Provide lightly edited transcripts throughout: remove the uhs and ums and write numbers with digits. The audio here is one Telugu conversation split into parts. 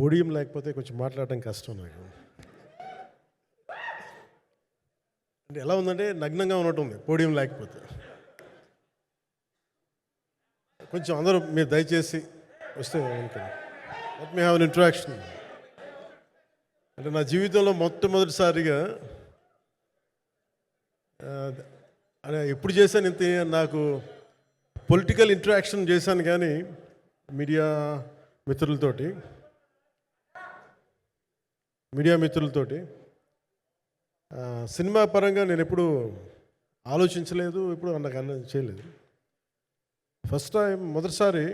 పోడియం లేకపోతే కొంచెం మాట్లాడడం కష్టం నాకు. అంటే ఎలా ఉందంటే నగ్నంగా ఉన్నట్టు ఉంది పోడియం లేకపోతే. కొంచెం అందరూ మీరు దయచేసి వస్తే let me have an interaction. అంటే నా జీవితంలో మొట్టమొదటిసారిగా అదే ఎప్పుడు చేశాను ఇంత, నాకు పొలిటికల్ ఇంటరాక్షన్ చేశాను కానీ మీడియా మిత్రులతోటి సినిమా పరంగా నేను ఎప్పుడు ఆలోచించలేదు, ఎప్పుడు నాకు చేయలేదు. ఫస్ట్ టైం మొదటిసారి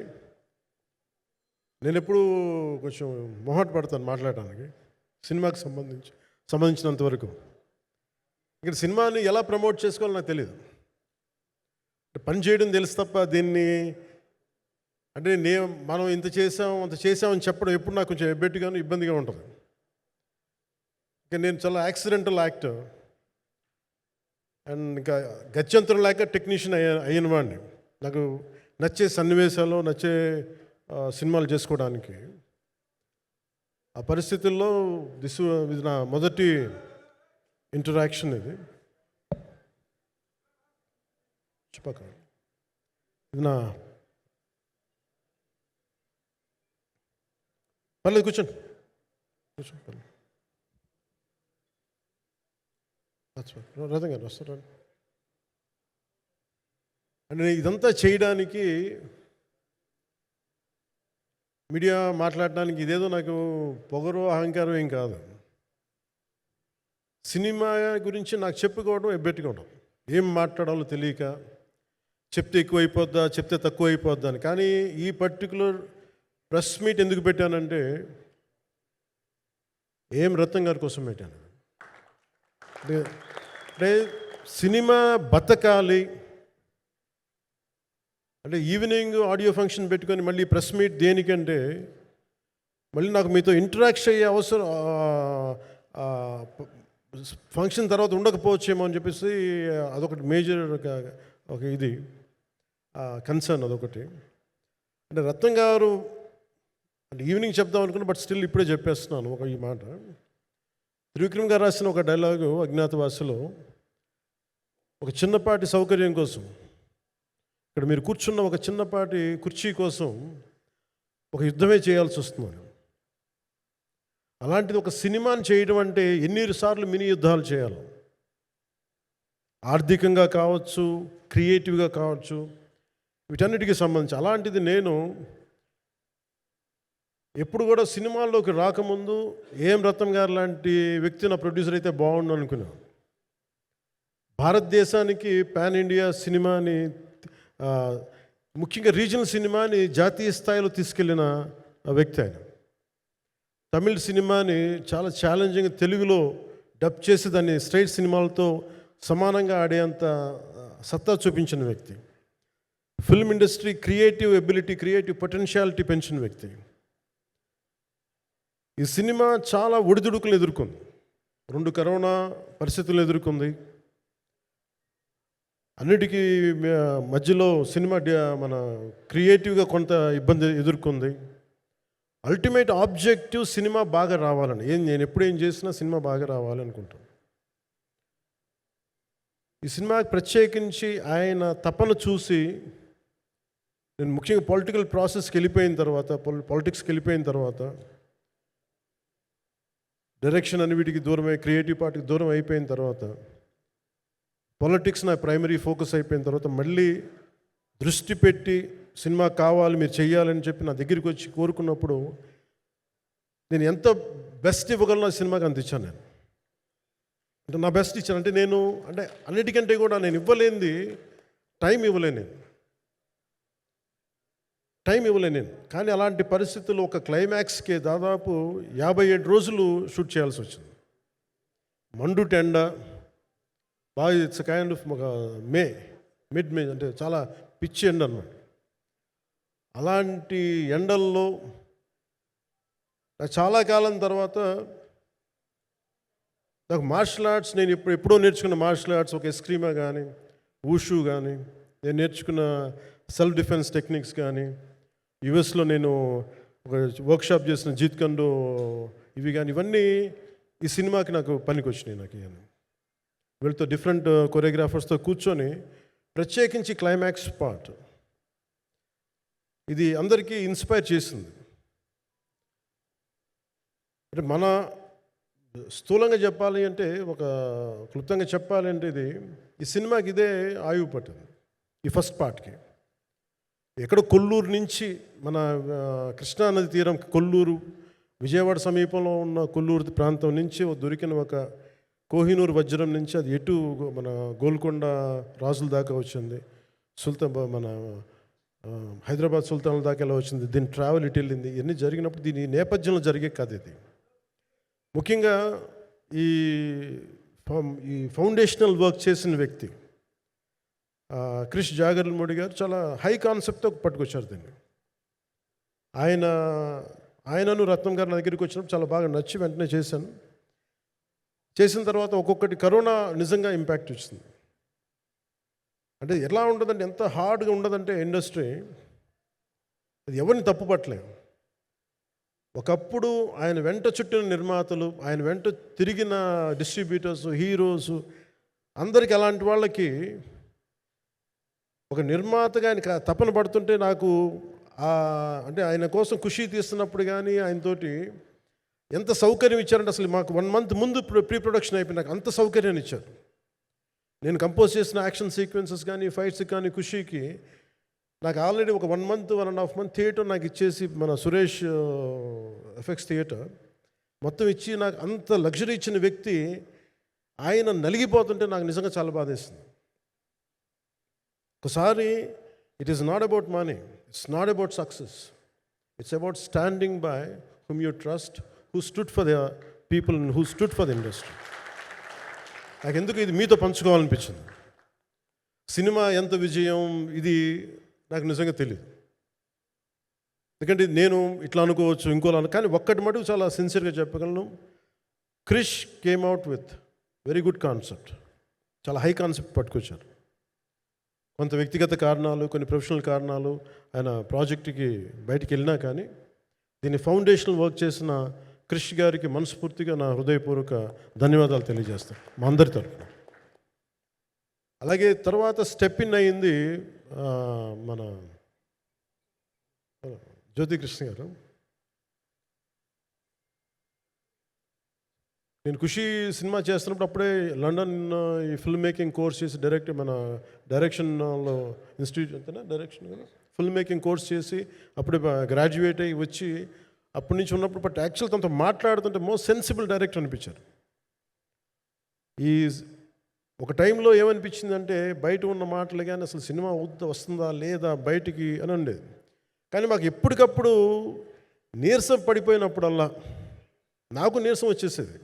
నేను ఎప్పుడు కొంచెం మొహాట పడతాను మాట్లాడడానికి సినిమాకి సంబంధించినంత వరకు. ఇక్కడ సినిమాని ఎలా ప్రమోట్ చేసుకోవాలో నాకు తెలియదు. పని చేయడం తెలుసు తప్ప దీన్ని అంటే మనం ఇంత చేసామని చెప్పడం ఎప్పుడు నాకు కొంచెం ఎబ్బెట్టుగాను ఇబ్బందిగా ఉంటుంది. ఇంకా నేను చాలా యాక్సిడెంటల్ యాక్టర్ అండ్ ఇంకా గత్యంతరం లేక టెక్నీషియన్ అయిన వాడిని. నాకు నచ్చే సన్నివేశాలు, నచ్చే సినిమాలు చేసుకోవడానికి ఆ పరిస్థితుల్లో ఇది నా మొదటి ఇంటరాక్షన్. ఇది నా పర్లేదు కూర్చోండి రథం గారు వస్తారు. అంటే ఇదంతా చేయడానికి మీడియా మాట్లాడడానికి ఇదేదో నాకు పొగరు అహంకారం ఏం కాదు. సినిమా గురించి నాకు చెప్పుకోవడం ఎబ్బెట్టుకోవడం, ఏం మాట్లాడాలో తెలియక చెప్తే ఎక్కువైపోద్దా చెప్తే తక్కువ అయిపోద్దా అని. కానీ ఈ పర్టికులర్ ప్రెస్ మీట్ ఎందుకు పెట్టానంటే రత్నం గారి కోసం పెట్టాను. అంటే సినిమా బతకాలి అంటే ఈవినింగ్ ఆడియో ఫంక్షన్ పెట్టుకొని మళ్ళీ ప్రెస్ మీట్ దేనికంటే మళ్ళీ నాకు మీతో ఇంటరాక్ట్ అయ్యే అవసరం ఫంక్షన్ తర్వాత ఉండకపోవచ్చేమో అని చెప్పేసి అదొకటి మేజర్ ఒక ఇది కన్సర్న్ అదొకటి. అంటే రత్నం గారు అంటే ఈవినింగ్ చెప్దాం అనుకున్నా, బట్ స్టిల్ ఇప్పుడే చెప్పేస్తున్నాను ఈ మాట. త్రివిక్రమ్ గారు రాసిన ఒక డైలాగు అజ్ఞాతవాసిలో, ఒక చిన్నపాటి సౌకర్యం కోసం, ఇక్కడ మీరు కూర్చున్న ఒక చిన్నపాటి కుర్చీ కోసం ఒక యుద్ధమే చేయాల్సి వస్తుంది. అలాంటిది ఒక సినిమాని చేయడం అంటే ఎన్నిసార్లు మినీ యుద్ధాలు చేయాలి, ఆర్థికంగా కావచ్చు, క్రియేటివ్గా కావచ్చు, వీటన్నిటికీ సంబంధించి. అలాంటిది నేను ఎప్పుడు కూడా సినిమాల్లోకి రాకముందు రత్నం గారు లాంటి వ్యక్తి నా ప్రొడ్యూసర్ అయితే బాగుండు అనుకున్నాను. భారతదేశానికి పాన్ ఇండియా సినిమాని, ముఖ్యంగా రీజనల్ సినిమాని జాతీయ స్థాయిలో తీసుకెళ్ళిన వ్యక్తి ఆయన. తమిళ సినిమాని చాలా ఛాలెంజింగ్ తెలుగులో డబ్ చేసి దాన్ని స్ట్రైట్ సినిమాలతో సమానంగా ఆడేంత సత్తా చూపించిన వ్యక్తి. Film industry creative ability, creative potentiality పెంచిన వ్యక్తి. ఈ సినిమా చాలా ఒడిదుడుకులు ఎదుర్కొంది, 2 కరోనా పరిస్థితులు ఎదుర్కొంది. అన్నిటికీ మధ్యలో సినిమా మన క్రియేటివ్గా కొంత ఇబ్బంది ఎదుర్కొంది. అల్టిమేట్ ఆబ్జెక్టివ్ సినిమా బాగా రావాలని, నేను ఎప్పుడు ఏం చేసినా సినిమా బాగా రావాలనుకుంటాను. ఈ సినిమాకి ప్రత్యేకించి ఆయన తపన చూసి నేను ముఖ్యంగా పొలిటికల్ ప్రాసెస్కి వెళ్ళిపోయిన తర్వాత, పాలిటిక్స్కి వెళ్ళిపోయిన తర్వాత, డైరెక్షన్ అని వీటికి దూరమై క్రియేటివ్ పార్టీకి దూరం అయిపోయిన తర్వాత, పాలిటిక్స్ నా ప్రైమరీ ఫోకస్ అయిపోయిన తర్వాత, మళ్ళీ దృష్టి పెట్టి సినిమా కావాలి మీరు చెయ్యాలని చెప్పి నా దగ్గరికి వచ్చి కోరుకున్నప్పుడు నేను ఎంత బెస్ట్ ఇవ్వగలను ఆ సినిమాకి అంత ఇచ్చాను. నేను అంటే నా బెస్ట్ ఇచ్చాను. అంటే నేను అంటే అన్నిటికంటే కూడా నేను ఇవ్వలేనిది టైం ఇవ్వలేను నేను. కానీ అలాంటి పరిస్థితుల్లో ఒక క్లైమాక్స్కి దాదాపు 57 రోజులు షూట్ చేయాల్సి వచ్చింది. మండు టెండ బాగా, ఇట్స్ కైండ్ ఆఫ్ ఒక మిడ్ మే అంటే చాలా పిచ్చి ఎండ అన్నమాట. అలాంటి ఎండల్లో చాలా కాలం తర్వాత నాకు మార్షల్ ఆర్ట్స్, నేను ఎప్పుడో నేర్చుకున్న మార్షల్ ఆర్ట్స్, ఒక ఎస్క్రీమా కానీ, ఊషు కానీ, నేను నేర్చుకున్న సెల్ఫ్ డిఫెన్స్ టెక్నిక్స్ కానీ, యుఎస్లో నేను ఒక వర్క్షాప్ చేసిన జీత్ కండు ఇవి కానీ ఇవన్నీ ఈ సినిమాకి నాకు పనికి వచ్చినాయి. నాకు ఇవన్నీ వీళ్ళతో డిఫరెంట్ కొరియోగ్రాఫర్స్తో కూర్చొని ప్రత్యేకించి క్లైమాక్స్ పార్ట్ ఇది అందరికీ ఇన్స్పైర్ చేసింది. అంటే మన స్థూలంగా చెప్పాలి అంటే, ఒక క్లుప్తంగా చెప్పాలి అంటే, ఈ సినిమాకి ఇదే ఆయువు పట్టింది. ఈ ఫస్ట్ పార్ట్కి ఎక్కడో కొల్లూరు నుంచి మన కృష్ణానది తీరం కొల్లూరు, విజయవాడ సమీపంలో ఉన్న కొల్లూరు ప్రాంతం నుంచి దొరికిన ఒక కోహినూరు వజ్రం నుంచి అది ఎటు మన గోల్కొండ రాజుల దాకా వచ్చింది, మన హైదరాబాద్ సుల్తాన్ల దాకా ఎలా వచ్చింది, దీని ట్రావెల్ ఇటు వెళ్ళింది. ఇవన్నీ జరిగినప్పుడు దీని నేపథ్యంలో జరిగే కథ ఇది. ముఖ్యంగా ఈ ఫౌండేషనల్ వర్క్ చేసిన వ్యక్తి క్రిష్ జాగర్లమూడి గారు చాలా హై కాన్సెప్ట్తో పట్టుకొచ్చారు దీన్ని. ఆయనను రత్నం గారు నా దగ్గరికి వచ్చినప్పుడు చాలా బాగా నచ్చి వెంటనే చేశాను. చేసిన తర్వాత ఒక్కొక్కటి కరోనా నిజంగా ఇంపాక్ట్ వచ్చింది. అంటే ఎలా ఉండదంటే, ఎంత హార్డ్గా ఉండదంటే ఇండస్ట్రీ, అది ఎవరిని తప్పు పట్టలేము. ఒకప్పుడు ఆయన వెంట చుట్టిన నిర్మాతలు, ఆయన వెంట తిరిగిన డిస్ట్రిబ్యూటర్స్, హీరోస్ అందరికి అలాంటి వాళ్ళకి ఒక నిర్మాతగా ఆయన తపన పడుతుంటే నాకు అంటే ఆయన కోసం ఖుషి తీస్తున్నప్పుడు కానీ ఆయనతోటి ఎంత సౌకర్యం ఇచ్చారంటే, అసలు మాకు 1 month ముందు ప్రీ ప్రొడక్షన్ అయిపోయి నాకు అంత సౌకర్యాన్ని ఇచ్చారు. నేను కంపోజ్ చేసిన యాక్షన్ సీక్వెన్సెస్ కానీ ఫైట్స్ కానీ ఖుషీకి నాకు ఆల్రెడీ ఒక 1 month 1.5 month థియేటర్ నాకు ఇచ్చేసి, మన సురేష్ ఎఫెక్ట్స్ థియేటర్ మొత్తం ఇచ్చి నాకు అంత లగ్జరీ ఇచ్చిన వ్యక్తి ఆయన నలిగిపోతుంటే నాకు నిజంగా చాలా బాధేస్తుంది. ఒకసారి it is not about money, it's not about success, it's about standing by whom you trust, who stood for the people and who stood for the industry. నాకు ఎందుకు ఇది మీతో పంచుకోవాలనిపించింది. సినిమా ఎంత విజయం ఇది నాకు నిజంగా తెలియదు, ఎందుకంటే నేను ఇట్లా అనుకోవచ్చు ఇంకోలా కానీ ఒక్కటి మటుకు చాలా సిన్సియర్గా చెప్పగలను. Krish came out with very good concept, చాలా హై కాన్సెప్ట్ పట్టుకొచ్చారు. కొంత వ్యక్తిగత కారణాలు, కొన్ని ప్రొఫెషనల్ కారణాలు ఆయన ప్రాజెక్టుకి బయటికి వెళ్ళినా కానీ దీన్ని ఫౌండేషనల్ వర్క్ చేసిన క్రిష్ గారికి మనస్ఫూర్తిగా నా హృదయపూర్వక ధన్యవాదాలు తెలియజేస్తాను మా అందరి తరఫున. అలాగే తర్వాత స్టెప్ ఇన్ అయ్యింది మన జ్యోతికృష్ణ గారు. నేను ఖుషి సినిమా చేస్తున్నప్పుడు అప్పుడే లండన్ ఈ ఫిల్మ్ మేకింగ్ కోర్స్ చేసి మన డైరెక్షన్లో ఇన్స్టిట్యూట్ అంతేనా డైరెక్షన్ కదా, ఫిల్మ్ మేకింగ్ కోర్స్ చేసి అప్పుడే గ్రాడ్యుయేట్ అయ్యి వచ్చి అప్పటి నుంచి ఉన్నప్పుడు బట్ యాక్చువల్ తనతో మాట్లాడుతుంటే మోస్ట్ సెన్సిబుల్ డైరెక్టర్ అనిపించారు. ఈ ఒక టైంలో ఏమనిపించిందంటే, బయట ఉన్న మాటలు కానీ అసలు సినిమా వస్తుందా లేదా బయటికి అని ఉండేది. కానీ మాకు ఎప్పటికప్పుడు నీరసం పడిపోయినప్పుడల్లా నాకు నీరసం వచ్చేసేది.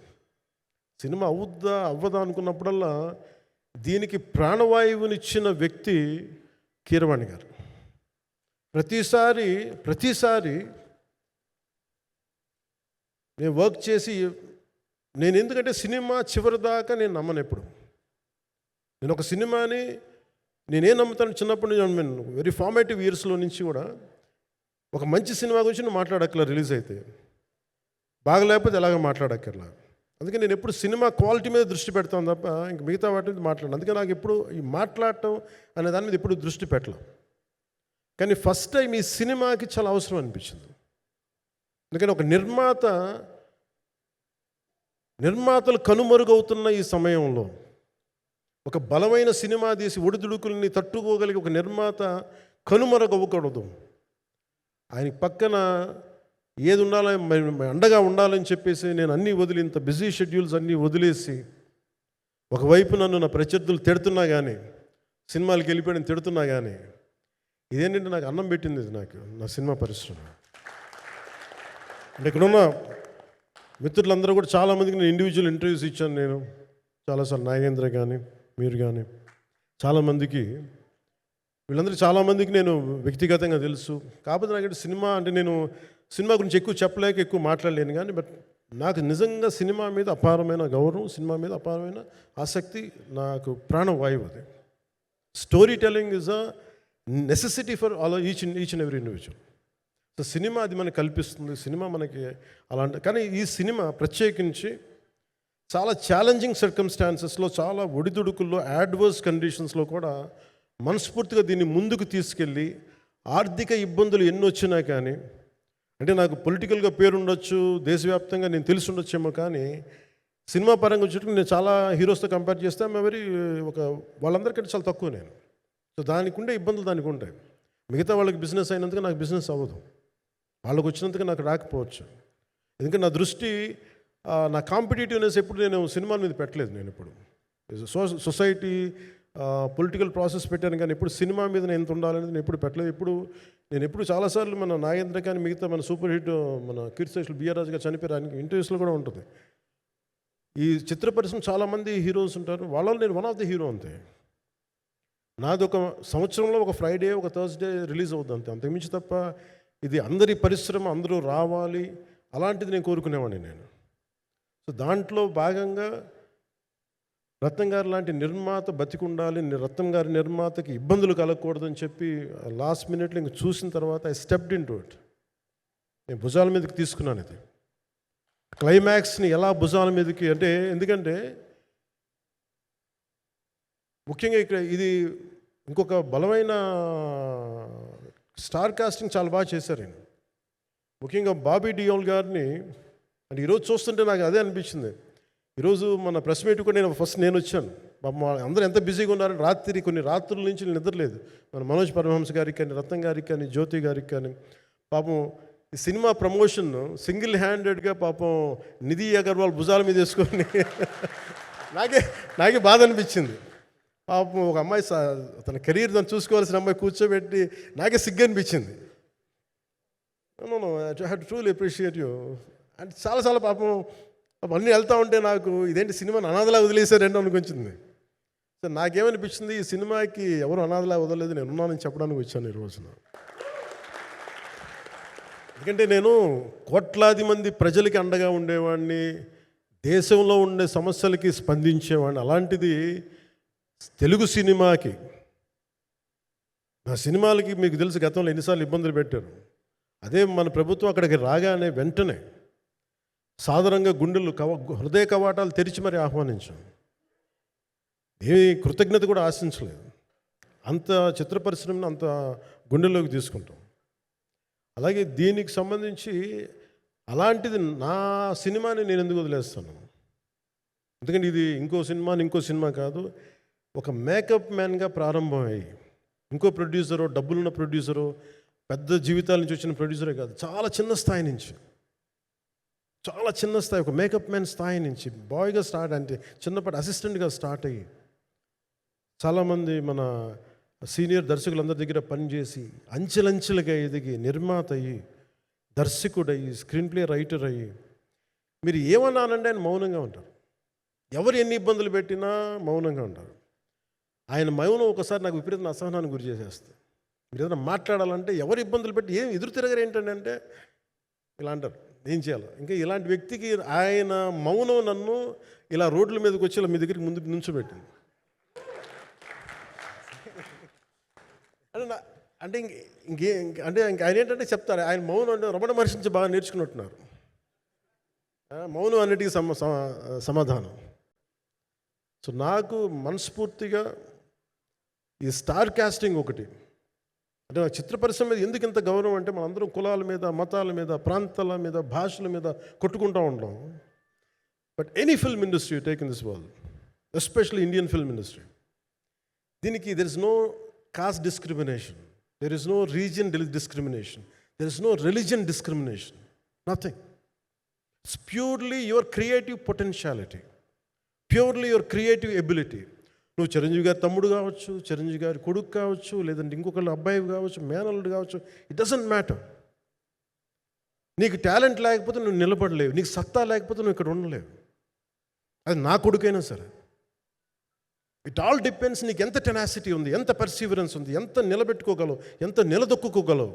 సినిమా అవ్వదా అనుకున్నప్పుడల్లా దీనికి ప్రాణవాయువునిచ్చిన వ్యక్తి కీరవాణి గారు. ప్రతిసారి నేను వర్క్ చేసి నేను ఎందుకంటే సినిమా చివరి దాకా నేను నమ్మను. ఎప్పుడు నేను ఒక సినిమాని నేనేం నమ్ముతాను, చిన్నప్పటి నుంచి వెరీ ఫార్మేటివ్ ఇయర్స్లో నుంచి కూడా ఒక మంచి సినిమా గురించి నువ్వు మాట్లాడక్కర్లా, రిలీజ్ అయితే బాగలేకపోతే ఎలాగ మాట్లాడక్కర్లా. అందుకే నేను ఎప్పుడు సినిమా క్వాలిటీ మీద దృష్టి పెడతాను తప్ప ఇంక మిగతా వాటి మీద మాట్లాడను. అందుకే నాకు ఎప్పుడు ఈ మాట్లాడటం అనే దాని మీద ఎప్పుడు దృష్టి పెట్టలేం. కానీ ఫస్ట్ టైం ఈ సినిమాకి చాలా అవసరం అనిపించింది. ఎందుకంటే ఒక నిర్మాతలు కనుమరుగవుతున్న ఈ సమయంలో ఒక బలమైన సినిమా తీసి ఒడిదుడుకుల్ని తట్టుకోగలిగి ఒక నిర్మాత కనుమరుగవ్వకూడదు. ఆయన పక్కన ఏది ఉండాలని అండగా ఉండాలని చెప్పేసి నేను అన్నీ వదిలి, ఇంత బిజీ షెడ్యూల్స్ అన్నీ వదిలేసి, ఒకవైపు నన్ను నా ప్రత్యర్థులు తిడుతున్నా కానీ, సినిమాలకు వెళ్ళిపోయిన తిడుతున్నా కానీ, ఇదేంటంటే నాకు అన్నం పెట్టింది ఇది నాకు నా సినిమా పరిశ్రమ. అంటే ఇక్కడున్న మిత్రులందరూ కూడా చాలామందికి నేను ఇండివిజువల్ ఇంటర్వ్యూస్ ఇచ్చాను. నేను చాలాసార్లు నాగేంద్ర కానీ మీరు కానీ చాలామందికి, వీళ్ళందరికీ చాలామందికి నేను వ్యక్తిగతంగా తెలుసు. కాకపోతే నాకు సినిమా అంటే నేను సినిమా గురించి ఎక్కువ చెప్పలేక ఎక్కువ మాట్లాడలేను. కానీ బట్ నాకు నిజంగా సినిమా మీద అపారమైన గౌరవం, సినిమా మీద అపారమైన ఆసక్తి, నాకు ప్రాణవాయువు అది. Story telling is a necessity for all each and every individual. So cinema అది మనకి కల్పిస్తుంది, సినిమా మనకి అలాంటి. కానీ ఈ సినిమా ప్రత్యేకించి చాలా ఛాలెంజింగ్ సర్కమ్స్టాన్సెస్లో, చాలా ఒడిదుడుకుల్లో, యాడ్వర్స్ కండిషన్స్లో కూడా మనస్ఫూర్తిగా దీన్ని ముందుకు తీసుకెళ్ళి, ఆర్థిక ఇబ్బందులు ఎన్ని వచ్చినా కానీ, అంటే నాకు పొలిటికల్గా పేరుండొచ్చు, దేశవ్యాప్తంగా నేను తెలిసి ఉండొచ్చేమో, కానీ సినిమా పరంగా వచ్చేటప్పుడు నేను చాలా హీరోస్తో కంపేర్ చేస్తే వెరీ వాళ్ళందరికంటే చాలా తక్కువ నేను. సో దానికి ఉండే ఇబ్బందులు దానికి ఉంటాయి. మిగతా వాళ్ళకి బిజినెస్ అయినందుకు నాకు బిజినెస్ అవ్వదు, వాళ్ళకు వచ్చినందుకు నాకు రాకపోవచ్చు. ఎందుకంటే నా దృష్టి, నా కాంపిటేటివ్నెస్ ఎప్పుడు నేను సినిమాల మీద పెట్టలేదు. నేను ఇప్పుడు సొసైటీ పొలిటికల్ ప్రాసెస్ పెట్టాను, కానీ ఎప్పుడు సినిమా మీద నేను ఎంత ఉండాలనేది నేను ఎప్పుడు పెట్టలేదు. నేను ఎప్పుడు చాలాసార్లు మన నాగేంద్ర కానీ మిగతా మన సూపర్ హిట్ మన కీర్తిశేషులు బిఆర్ రాజు గారు చనిపోయారు, ఇంటర్వ్యూస్లో కూడా ఉంటుంది. ఈ చిత్ర పరిశ్రమ చాలామంది హీరోస్ ఉంటారు, వాళ్ళలో నేను వన్ ఆఫ్ ది హీరో అంతే. నాది ఒక సంవత్సరంలో ఒక ఫ్రైడే, ఒక థర్స్డే రిలీజ్ అవుతుంది అంతే, అంతకుమించి తప్ప ఇది అందరి పరిశ్రమ, అందరూ రావాలి అలాంటిది నేను కోరుకునేవాడిని నేను. సో దాంట్లో భాగంగా రత్నం గారు లాంటి నిర్మాత బతికుండాలి, రత్నం గారి నిర్మాతకి ఇబ్బందులు కలగకూడదని చెప్పి లాస్ట్ మినిట్లో ఇంక చూసిన తర్వాత I stepped in to it. నేను భుజాల మీదకి తీసుకున్నాను ఇది. క్లైమాక్స్ని ఎలా భుజాల మీదకి అంటే, ఎందుకంటే ముఖ్యంగా ఇక్కడ ఇది ఇంకొక బలమైన స్టార్ కాస్టింగ్ చాలా బాగా చేశారు ఆయన. ముఖ్యంగా బాబీ డియోల్ గారిని అంటే ఈరోజు చూస్తుంటే నాకు అదే అనిపించింది. ఈరోజు మన ప్రెస్ మీట్ కూడా నేను వచ్చాను. అందరూ ఎంత బిజీగా ఉన్నారని కొన్ని రాత్రుల నుంచి నిద్రలేదు. మన మనోజ్ పరమహంస గారికి కానీ, రత్నం గారికి కానీ, జ్యోతి గారికి కానీ. పాపం ఈ సినిమా ప్రమోషన్ సింగిల్ హ్యాండెడ్గా పాపం నిధి అగర్వాల్ భుజాల మీద వేసుకొని నాకే బాధ అనిపించింది. పాపం ఒక అమ్మాయి తన కెరీర్ తను చూసుకోవాల్సిన అమ్మాయి కూర్చోబెట్టి నాకే సిగ్గు అనిపించింది. I have to truly appreciate you. అంటే చాలా పాపం అన్నీ వెళ్తూ ఉంటే నాకు ఇదేంటి సినిమాని అనాథలా వదిలేశారండి అనిపించింది. సో నాకేమనిపించింది, ఈ సినిమాకి ఎవరు అనాథలా వదలలేదు, నేను ఉన్నానని చెప్పడానికి వచ్చాను ఈ రోజున. ఎందుకంటే నేను కోట్లాది మంది ప్రజలకి అండగా ఉండేవాడిని, దేశంలో ఉండే సమస్యలకి స్పందించేవాడిని. అలాంటిది తెలుగు సినిమాకి, నా సినిమాలకి మీకు తెలుసు గతంలో ఎన్నిసార్లు ఇబ్బందులు పెట్టారు. అదే మన ప్రభుత్వం అక్కడికి రాగానే వెంటనే సాధారణంగా హృదయ కవాటాలు తెరిచి మరి ఆహ్వానించాం. ఏ కృతజ్ఞత కూడా ఆశించలేదు. అంత చిత్ర పరిశ్రమను అంత గుండెల్లోకి తీసుకుంటాం. అలాగే దీనికి సంబంధించి అలాంటిది నా సినిమాని నేను ఎందుకు వదిలేస్తాను? ఎందుకంటే ఇది ఇంకో సినిమా కాదు. ఒక మేకప్ మ్యాన్గా ప్రారంభమయ్యి ఇంకో ప్రొడ్యూసరు, డబ్బులున్న ప్రొడ్యూసరు, పెద్ద జీవితాల నుంచి వచ్చిన ప్రొడ్యూసరే కాదు, చాలా చిన్న స్థాయి నుంచి, ఒక మేకప్ మ్యాన్ స్థాయి నుంచి బాయ్గా స్టార్ట్, అంటే చిన్నపాటి అసిస్టెంట్గా స్టార్ట్ అయ్యి చాలామంది మన సీనియర్ దర్శకులందరి దగ్గర పనిచేసి అంచెలంచెలుగా ఎదిగి నిర్మాత అయ్యి, దర్శకుడయ్యి, స్క్రీన్ ప్లే రైటర్ అయ్యి, మీరు ఏమన్నానంటే ఆయన మౌనంగా ఉంటారు. ఎవరు ఎన్ని ఇబ్బందులు పెట్టినా మౌనంగా ఉంటారు. ఆయన మౌనం ఒకసారి నాకు విపరీత అసహనానికి గురి చేసేస్తుంది. మీరు ఏదైనా మాట్లాడాలంటే ఎవరు ఇబ్బందులు పెట్టి ఏం ఎదురు తిరగరు ఏంటంటే ఇలా అంటారు, ఏం చేయాలి. ఇంకా ఇలాంటి వ్యక్తికి ఆయన మౌనం నన్ను ఇలా రోడ్ల మీదకి వచ్చి ఇలా మీ దగ్గరికి ముందు నుంచోబెట్టింది. అంటే ఆయన ఏంటంటే చెప్తారు, ఆయన మౌనం అంటే రమణ మహర్షి నుంచి బాగా నేర్చుకున్నట్టున్నారు. మౌనం అన్నిటికీ సమాధానం. సో నాకు మనస్ఫూర్తిగా ఈ స్టార్ కాస్టింగ్ ఒకటి, అంటే నాకు చిత్ర పరిశ్రమ మీద ఎందుకు ఇంత గౌరవం అంటే, మనందరం కులాల మీద, మతాల మీద, ప్రాంతాల మీద, భాషల మీద కొట్టుకుంటూ ఉంటాం. But any film industry take in this world, especially Indian film industry, దీనికి there is no caste discrimination, there is no region discrimination, there is no religion discrimination, nothing. It's purely your creative potentiality, purely your creative ability. నువ్వు చిరంజీవి గారి తమ్ముడు కావచ్చు, చిరంజీవి గారి కొడుకు కావచ్చు, లేదంటే ఇంకొకళ్ళు అబ్బాయి కావచ్చు, మేనల్లుడు కావచ్చు, ఇట్ డజంట్ మ్యాటర్. నీకు టాలెంట్ లేకపోతే నువ్వు నిలబడలేవు, నీకు సత్తా లేకపోతే నువ్వు ఇక్కడ ఉండలేవు. అది నా కొడుకైనా సరే. ఇట్ ఆల్ డిపెండ్స్ నీకు ఎంత టెనాసిటీ ఉంది, ఎంత పర్సీవరెన్స్ ఉంది, ఎంత నిలబెట్టుకోగలవు, ఎంత నిలదొక్కుకోగలవు,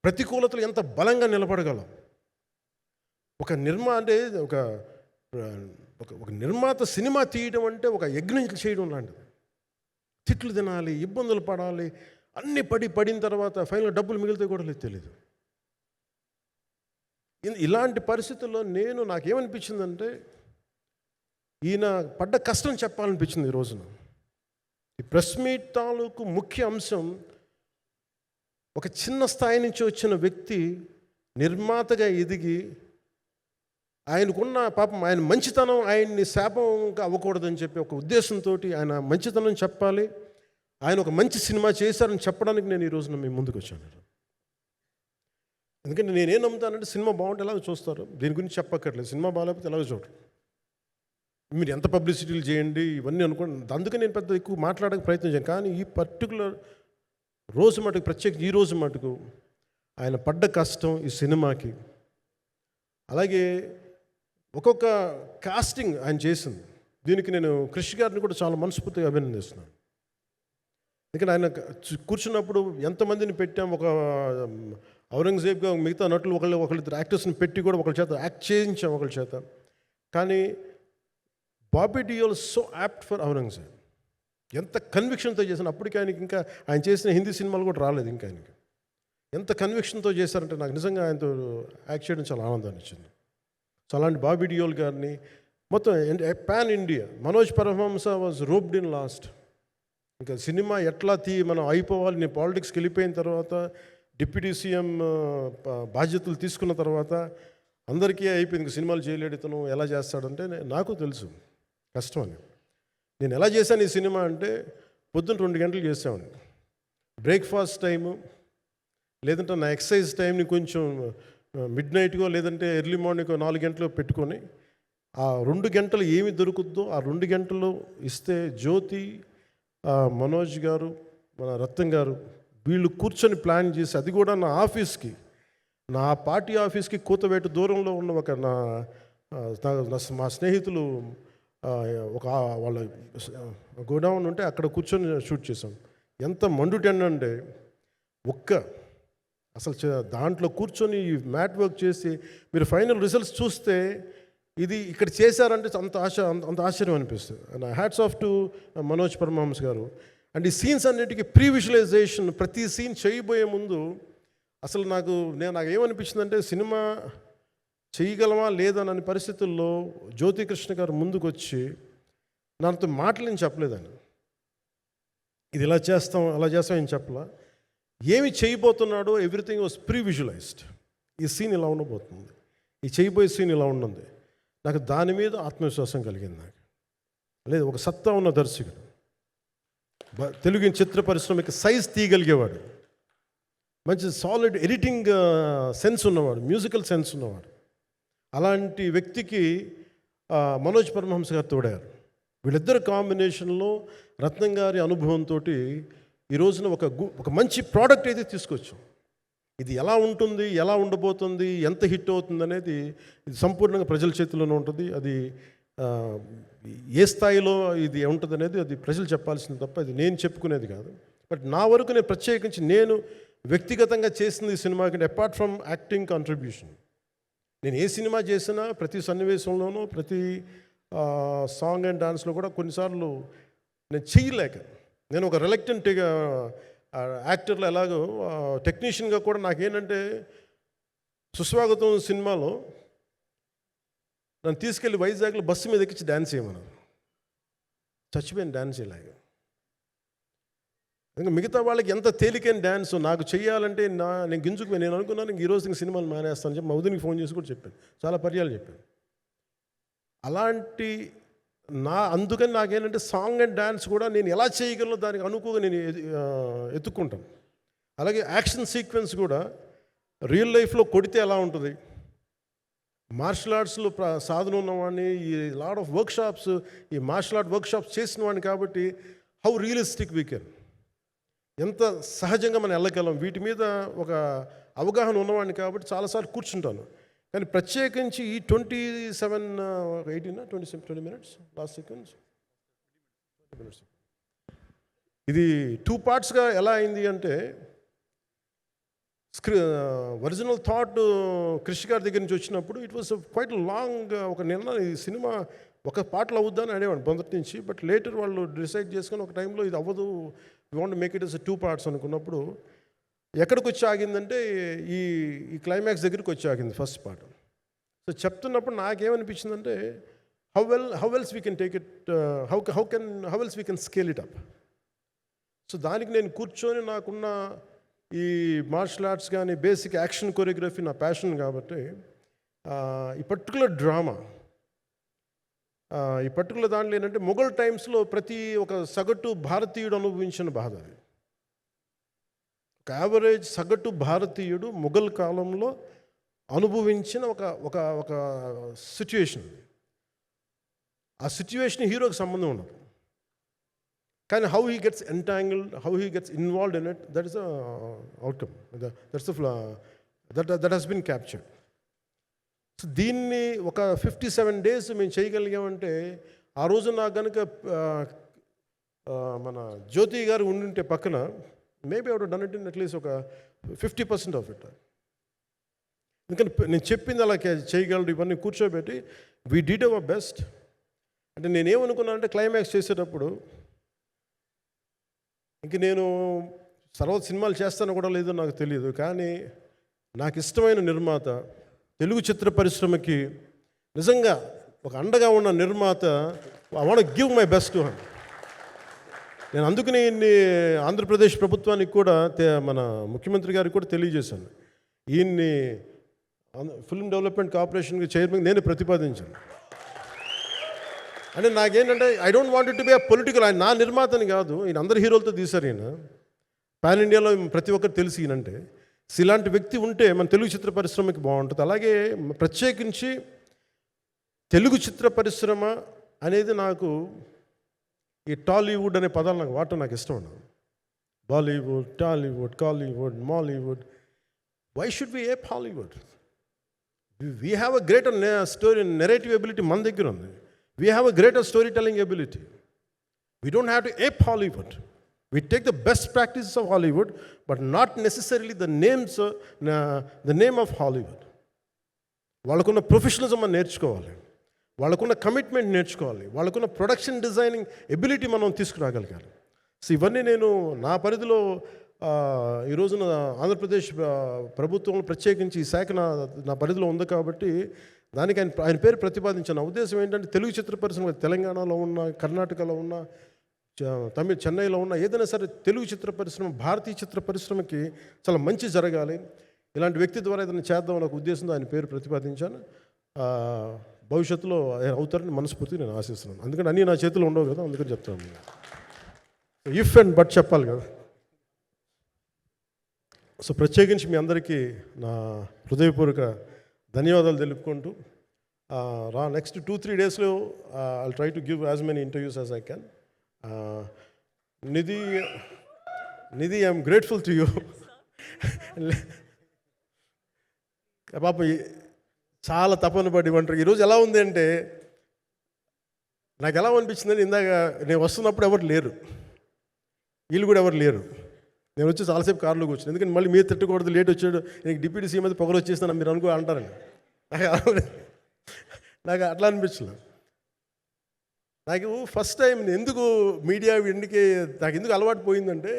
ప్రతికూలతలు ఎంత బలంగా నిలబడగలవు. ఒక నిర్మాత సినిమా తీయడం అంటే ఒక యజ్ఞం చేయడం లాంటిది. తిట్లు తినాలి, ఇబ్బందులు పడాలి, అన్నీ పడిన తర్వాత ఫైనల్ డబ్బులు మిగిలితే కూడా తెలియదు. ఇలాంటి పరిస్థితుల్లో నాకేమనిపించిందంటే ఈయన పడ్డ కష్టం చెప్పాలనిపించింది ఈ రోజున. ఈ ప్రెస్ మీట్ తాలూకు ముఖ్య అంశం, ఒక చిన్న స్థాయి నుంచి వచ్చిన వ్యక్తి నిర్మాతగా ఎదిగి ఆయనకున్న పాపం ఆయన మంచితనం ఆయన్ని శాపంగా అవ్వకూడదని చెప్పి ఒక ఉద్దేశంతో ఆయన మంచితనం చెప్పాలి, ఆయన ఒక మంచి సినిమా చేశారని చెప్పడానికి నేను ఈ రోజున మీ ముందుకు వచ్చాను. ఎందుకంటే నేనేం నమ్ముతానంటే సినిమా బాగుంటే ఎలాగో చూస్తారు, దీని గురించి చెప్పక్కర్లేదు. సినిమా బాగాలేకపోతే ఎలాగో చూడరు. మీరు ఎంత పబ్లిసిటీలు చేయండి ఇవన్నీ అనుకోండి, అందుకే నేను పెద్ద ఎక్కువ మాట్లాడడానికి ప్రయత్నం చేయను. కానీ ఈ పర్టికులర్ రోజు మటుకు, ప్రత్యేక ఈ రోజు మటుకు ఆయన పడ్డ కష్టం ఈ సినిమాకి, అలాగే ఒక్కొక్క కాస్టింగ్ ఆయన చేసింది, దీనికి నేను క్రిష్ గారిని కూడా చాలా మనస్ఫూర్తిగా అభినందిస్తున్నాను. ఎందుకంటే ఆయన కూర్చున్నప్పుడు ఎంతమందిని పెట్టాం, ఒక ఔరంగజేబ్గా మిగతా నటులు ఒకళ్ళిద్దరు యాక్టర్స్ని పెట్టి కూడా ఒకళ్ళ చేత యాక్ట్ చేయించాం ఒకళ్ళ చేత. కానీ Bobby Deol so apt for Aurangzeb, ఎంత కన్విక్షన్తో చేశాను. అప్పటికి ఆయనకి ఇంకా ఆయన చేసిన హిందీ సినిమాలు కూడా రాలేదు ఇంకా ఆయనకి. ఎంత కన్విక్షన్తో చేశారంటే నాకు నిజంగా ఆయనతో యాక్ట్ చేయడం చాలా ఆనందాన్ని ఇచ్చింది. సో అలాంటి బాబీ డియోల్ గారిని మొత్తం pan India, Manoj Paramahamsa was roped in last. ఇంకా సినిమా ఎట్లా మనం అయిపోవాలి, నేను పాలిటిక్స్కి వెళ్ళిపోయిన తర్వాత, డిప్యూటీ సీఎం బాధ్యతలు తీసుకున్న తర్వాత అందరికీ అయిపోయింది, ఇంకా సినిమాలు చేయలేడు ఇతను, ఎలా చేస్తాడంటే నాకు తెలుసు కష్టం అని. నేను ఎలా చేశాను ఈ సినిమా అంటే, పొద్దున్న 2 గంటలు చేసామండి. బ్రేక్ఫాస్ట్ టైము, లేదంటే నా ఎక్సర్సైజ్ టైంని కొంచెం మిడ్-నైట్గో లేదంటే ఎర్లీ మార్నింగ్ 4 గంటలు పెట్టుకొని, ఆ 2 గంటలు ఏమి దొరుకుద్దో ఆ 2 గంటలు ఇస్తే జ్యోతి, మనోజ్ గారు, మన రత్నం గారు వీళ్ళు కూర్చొని ప్లాన్ చేసి, అది కూడా నా ఆఫీస్కి, నా పార్టీ ఆఫీస్కి కూతవేటు దూరంలో ఉన్న ఒక మా స్నేహితులు ఒక వాళ్ళ గోడౌన్ ఉంటే అక్కడ కూర్చొని షూట్ చేసాం. ఎంత మండుటెండంటే అసలు దాంట్లో కూర్చొని మ్యాట్ వర్క్ చేసి మీరు ఫైనల్ రిజల్ట్స్ చూస్తే ఇది ఇక్కడ చేశారంటే అంత ఆశ్చర్యం అనిపిస్తుంది. And hats off to Manoj Paramahamsa గారు. అండ్ ఈ సీన్స్ అన్నిటికీ ప్రీ విజువలైజేషన్, ప్రతి సీన్ చేయబోయే ముందు అసలు నాకు ఏమనిపించిందంటే, సినిమా చేయగలమా లేదా అనే పరిస్థితుల్లో జ్యోతికృష్ణ గారు ముందుకు వచ్చి నాతో మాటలు నేను చెప్పలేదని, ఇది ఇలా చేస్తాం అలా చేస్తాం ఏం చెప్పలా, ఏమి చేయబోతున్నాడో ఎవ్రీథింగ్ వాజ్ ప్రీ విజువలైజ్డ్. ఈ సీన్ ఇలా ఉండబోతుంది, ఈ చేయబోయే సీన్ ఇలా ఉన్నది. నాకు దాని మీద ఆత్మవిశ్వాసం కలిగింది. నాకు లేదు, ఒక సత్తా ఉన్న దర్శకుడు, తెలుగు చిత్ర పరిశ్రమకి సైజ్ తీయగలిగేవాడు, మంచి సాలిడ్ ఎడిటింగ్ సెన్స్ ఉన్నవాడు, మ్యూజికల్ సెన్స్ ఉన్నవాడు. అలాంటి వ్యక్తికి మనోజ్ పరమహంస గారు తోడారు. వీళ్ళిద్దరు కాంబినేషన్లో రత్నం గారి అనుభవంతో ఈ రోజున ఒక మంచి ప్రోడక్ట్ అయితే తీసుకొచ్చాం. ఇది ఎలా ఉంటుంది, ఎలా ఉండబోతుంది, ఎంత హిట్ అవుతుంది అనేది ఇది సంపూర్ణంగా ప్రజల చేతిలోనే ఉంటుంది. అది ఏ స్థాయిలో ఇది ఉంటుంది అనేది అది ప్రజలు చెప్పాల్సింది తప్ప అది నేను చెప్పుకునేది కాదు. బట్ నా వరకు నేను ప్రత్యేకించి నేను వ్యక్తిగతంగా చేసింది ఈ సినిమాకి, అపార్ట్ ఫ్రమ్ యాక్టింగ్ కాంట్రిబ్యూషన్, నేను ఏ సినిమా చేసినా ప్రతి సన్నివేశంలోనూ ప్రతి సాంగ్ అండ్ డాన్స్లో కూడా కొన్నిసార్లు నేను చేయలేక, నేను ఒక రిలక్టెంట్ యాక్టర్లో ఎలాగో టెక్నీషియన్గా కూడా నాకేంటంటే, సుస్వాగతం సినిమాలో నన్ను తీసుకెళ్ళి వైజాగ్లో బస్సు మీద ఎక్కించి డ్యాన్స్ చేయమన్నారు. చచ్చిపోయాను డ్యాన్స్ చేయలేక. ఇంకా మిగతా వాళ్ళకి ఎంత తేలికైన డ్యాన్స్ నాకు చేయాలంటే నేను గింజుకుపోయి నేను అనుకున్నాను ఈరోజు ఇంక సినిమాలు మానేస్తాను చెప్పి మౌదినికి ఫోన్ చేసి కూడా చెప్పాను, చాలా పర్యాలు చెప్పాను. అలాంటి అందుకని నాకేంటంటే సాంగ్ అండ్ డ్యాన్స్ కూడా నేను ఎలా చేయగలను దానికి అనుకోగా నేను ఎత్తుక్కుంటాను. అలాగే యాక్షన్ సీక్వెన్స్ కూడా రియల్ లైఫ్లో కొడితే ఎలా ఉంటుంది, మార్షల్ ఆర్ట్స్లో సాధన ఉన్నవాడిని, ఈ లాట్ ఆఫ్ వర్క్షాప్స్, ఈ మార్షల్ ఆర్ట్ వర్క్షాప్స్ చేసిన వాడిని కాబట్టి హౌ రియలిస్టిక్ వీ కెన్, ఎంత సహజంగా మనం వెళ్ళగలం, వీటి మీద ఒక అవగాహన ఉన్నవాడిని కాబట్టి చాలాసార్లు కూర్చుంటాను. కానీ ప్రత్యేకించి ఈ 20 minutes లాస్ట్ సీక్వెన్స్ ఇది 2 partsగా ఎలా అయింది అంటే, ఒరిజినల్ థాట్ క్రిష్ గారి దగ్గర నుంచి వచ్చినప్పుడు ఇట్ వాస్ క్వైట్ లాంగ్. ఈ సినిమా ఒక పాటలో అవుద్దని అనేవాడు మొదటి నుంచి. బట్ లేటర్ వాళ్ళు డిసైడ్ చేసుకొని ఒక టైంలో ఇది అవ్వదు, we want make it as 2 parts అనుకున్నప్పుడు ఎక్కడికి వచ్చి ఆగిందంటే ఈ ఈ క్లైమాక్స్ దగ్గరికి వచ్చి ఆగింది ఫస్ట్ పార్ట్. సో చెప్తున్నప్పుడు నాకేమనిపించిందంటే how else we can take it, how else we can scale it up. So దానికి నేను కూర్చొని నాకున్న ఈ మార్షల్ ఆర్ట్స్ కానీ బేసిక్ యాక్షన్ కొరియోగ్రఫీ నా ప్యాషన్ కాబట్టి ఈ పర్టికులర్ డ్రామా, ఈ పర్టికులర్ దాంట్లో ఏంటంటే మొఘల్ టైమ్స్లో ప్రతి ఒక సగటు భారతీయుడు అనుభవించిన బాధ అది. ఒక యావరేజ్ సగటు భారతీయుడు మొఘల్ కాలంలో అనుభవించిన ఒక ఒక ఒక సిచ్యువేషన్. ఆ సిచ్యువేషన్ హీరోకి సంబంధం ఉండదు, కానీ how he gets entangled, how he gets involved in it, that is the outcome, that has been captured. So దీన్ని ఒక 57 days మేము చేయగలిగామంటే, ఆ రోజు నాకు కనుక మన జ్యోతి గారు ఉండుంటే పక్కన, maybe out done it in at least ఒక 50% ఆఫ్ ఇట్. ఎందుకంటే నేను చెప్పింది అలా చేయగలరు ఇవన్నీ కూర్చోబెట్టి వీ డిడ్ అవర్ బెస్ట్. అంటే నేనేమనుకున్నానంటే క్లైమాక్స్ చేసేటప్పుడు ఇంక నేను తర్వాత సినిమాలు చేస్తాను కూడా లేదో నాకు తెలియదు, కానీ నాకు ఇష్టమైన నిర్మాత, తెలుగు చిత్ర పరిశ్రమకి నిజంగా ఒక అండగా ఉన్న నిర్మాత, I want give my best to him. నేను అందుకని ఆంధ్రప్రదేశ్ ప్రభుత్వానికి కూడా మన ముఖ్యమంత్రి గారికి కూడా తెలియజేశాను, ఈయన్ని ఫిల్మ్ డెవలప్మెంట్ కార్పొరేషన్కి చైర్మన్ నేను ప్రతిపాదించాను. అంటే నాకేంటంటే I don't want it to be a political, ఆయన నా నిర్మాతని కాదు, ఈయన అందరు హీరోలతో తీశారు, ఈయన పాన్ ఇండియాలో ప్రతి ఒక్కరు తెలిసి ఈయనంటే. ఇలాంటి వ్యక్తి ఉంటే మన తెలుగు చిత్ర పరిశ్రమకి బాగుంటుంది. అలాగే ప్రత్యేకించి తెలుగు చిత్ర పరిశ్రమ అనేది నాకు ఈ టాలీవుడ్ అనే పదాలు నాకు వాడటం నాకు ఇష్టం ఉండదు. Bollywood, Tollywood, Kollywood, Mollywood, why should we ape Hollywood? We have a greater story narrative ability మన దగ్గర ఉంది. We have a greater story telling ability. We don't have to ape Hollywood. We take the best practices of Hollywood, but not necessarily the name of Hollywood. వాళ్ళకున్న ప్రొఫెషనలిజం మనం నేర్చుకోవాలి, వాళ్ళకున్న కమిట్మెంట్ నేర్చుకోవాలి, వాళ్ళకున్న ప్రొడక్షన్ డిజైనింగ్ ఎబిలిటీ మనం తీసుకురాగలగాలి. సో ఇవన్నీ నేను నా పరిధిలో ఈ రోజున ఆంధ్రప్రదేశ్ ప్రభుత్వంలో ప్రత్యేకించి ఈ శాఖ నా పరిధిలో ఉంది కాబట్టి దానికి ఆయన పేరు ప్రతిపాదించాను. నా ఉద్దేశం ఏంటంటే తెలుగు చిత్ర పరిశ్రమ తెలంగాణలో ఉన్న, కర్ణాటకలో ఉన్న, చెన్నైలో ఉన్న ఏదైనా సరే తెలుగు చిత్ర పరిశ్రమ, భారతీయ చిత్ర పరిశ్రమకి చాలా మంచి జరగాలి, ఇలాంటి వ్యక్తి ద్వారా ఏదైనా చేద్దామని ఒక ఉద్దేశంతో ఆయన పేరు ప్రతిపాదించాను. భవిష్యత్తులో ఆయన అవుతారని మనస్ఫూర్తిగా నేను ఆశిస్తున్నాను. అందుకని అన్నీ నా చేతిలో ఉండవు కదా, అందుకని చెప్తాను. ఇఫ్ అండ్ బట్ చెప్పాలి కదా. సో ప్రత్యేకించి మీ అందరికీ నా హృదయపూర్వక ధన్యవాదాలు తెలుపుకుంటూ నెక్స్ట్ 2-3 daysలో I'll try to give as many interviews as I can. Nidhi I'm grateful to you. పాప చాలా తపన పడి ఇవ్వంటారు. ఈరోజు ఎలా ఉంది అంటే నాకు ఎలా అనిపించిందని, ఇందాక నేను వస్తున్నప్పుడు ఎవరు లేరు, వీళ్ళు కూడా ఎవరు లేరు. నేను వచ్చి చాలాసేపు కారులో కూర్చుని, ఎందుకంటే మళ్ళీ మీరు తిట్టకూడదు, లేట్ వచ్చాడు, నీకు డిప్యూటీ సీఎం అయితే పొగలు వచ్చేస్తాను మీరు అంటారండి. నాకు అట్లా అనిపించలేదు. నాకు ఫస్ట్ టైం ఎందుకు మీడియా నాకు ఎందుకు అలవాటు పోయిందంటే,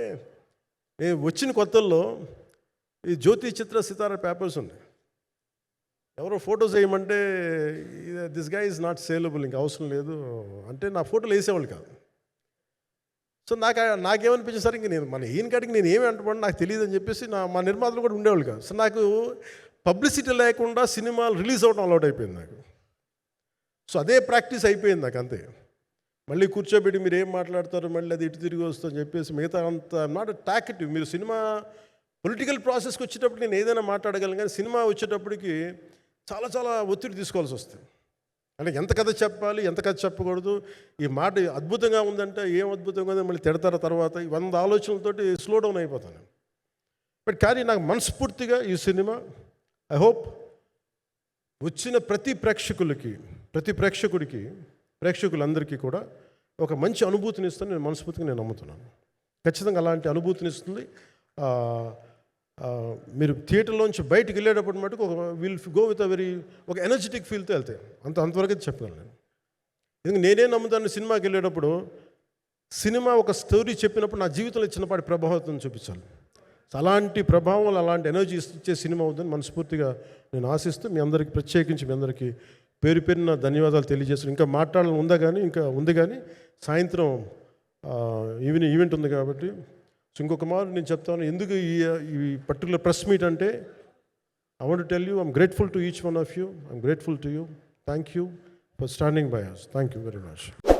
నేను వచ్చిన కొత్తల్లో ఈ జ్యోతి చిత్ర సితారా పేపర్స్ ఉన్నాయి, ఎవరో ఫొటోస్ వేయమంటే దిస్ గా ఈజ్ నాట్ సేలబుల్, ఇంకా అవసరం లేదు అంటే నా ఫోటోలు వేసేవాళ్ళు కాదు. సో నాకేమనిపించింది సార్, ఇంక నేను ఈయన కాడికి నేను ఏమి అంటున్నాను నాకు తెలియదు అని చెప్పేసి మా నిర్మాతలు కూడా ఉండేవాళ్ళు కాదు. సో నాకు పబ్లిసిటీ లేకుండా సినిమాలు రిలీజ్ అవ్వడం అలవాటు అయిపోయింది నాకు. సో అదే ప్రాక్టీస్ అయిపోయింది నాకు, అంతే. మళ్ళీ కూర్చోబెట్టి మీరు ఏం మాట్లాడతారు, మళ్ళీ అది ఇటు తిరిగి వస్తుందని చెప్పేసి మిగతా అంత నాట్ టాకెటివ్. మీరు సినిమా పొలిటికల్ ప్రాసెస్కి వచ్చేటప్పుడు నేను ఏదైనా మాట్లాడగలను, కానీ సినిమా వచ్చేటప్పటికి చాలా చాలా ఒత్తిడి తీసుకోవాల్సి వస్తుంది. అంటే ఎంత కథ చెప్పాలి, ఎంత కథ చెప్పకూడదు, ఈ మాట అద్భుతంగా ఉందంటే ఏం అద్భుతంగా ఉందని మళ్ళీ తిడతారు, తర్వాత 100 ఆలోచనలతోటి స్లో డౌన్ అయిపోతాను. బట్ కానీ నాకు మనస్ఫూర్తిగా ఈ సినిమా ఐ హోప్ వచ్చిన ప్రతి ప్రేక్షకులందరికీ కూడా ఒక మంచి అనుభూతిని ఇస్తుంది. నేను మనస్ఫూర్తిగా నమ్ముతున్నాను. ఖచ్చితంగా అలాంటి అనుభూతిని ఇస్తుంది. మీరు థియేటర్లోంచి బయటికి వెళ్ళేటప్పుడు మటుకు విల్ గో విత్ ఒక ఎనర్జెటిక్ ఫీల్తో వెళ్తాయి. అంతవరకు చెప్పగలను నేను. ఎందుకంటే నేనే నమ్ముతాను, సినిమాకి వెళ్ళేటప్పుడు సినిమా ఒక స్టోరీ చెప్పినప్పుడు నా జీవితంలో చిన్నపాటి ప్రభావితం చూపించాలి. అలాంటి ప్రభావం, అలాంటి ఎనర్జీ ఇచ్చే సినిమా అవుతుందని మనస్ఫూర్తిగా నేను ఆశిస్తూ మీ అందరికీ ప్రత్యేకించి మీ అందరికీ పేరు పేరున ధన్యవాదాలు తెలియజేస్తున్నాను. ఇంకా మాట్లాడాలని ఉంది కానీ సాయంత్రం ఈవెంట్ ఉంది కాబట్టి. సో ఇంకొక మాట నేను చెప్తాను, ఎందుకు ఈ పర్టికులర్ ప్రెస్ మీట్ అంటే, I want to tell you, I'm grateful to each one of you. I'm grateful to you. Thank you for standing by us. Thank you very much.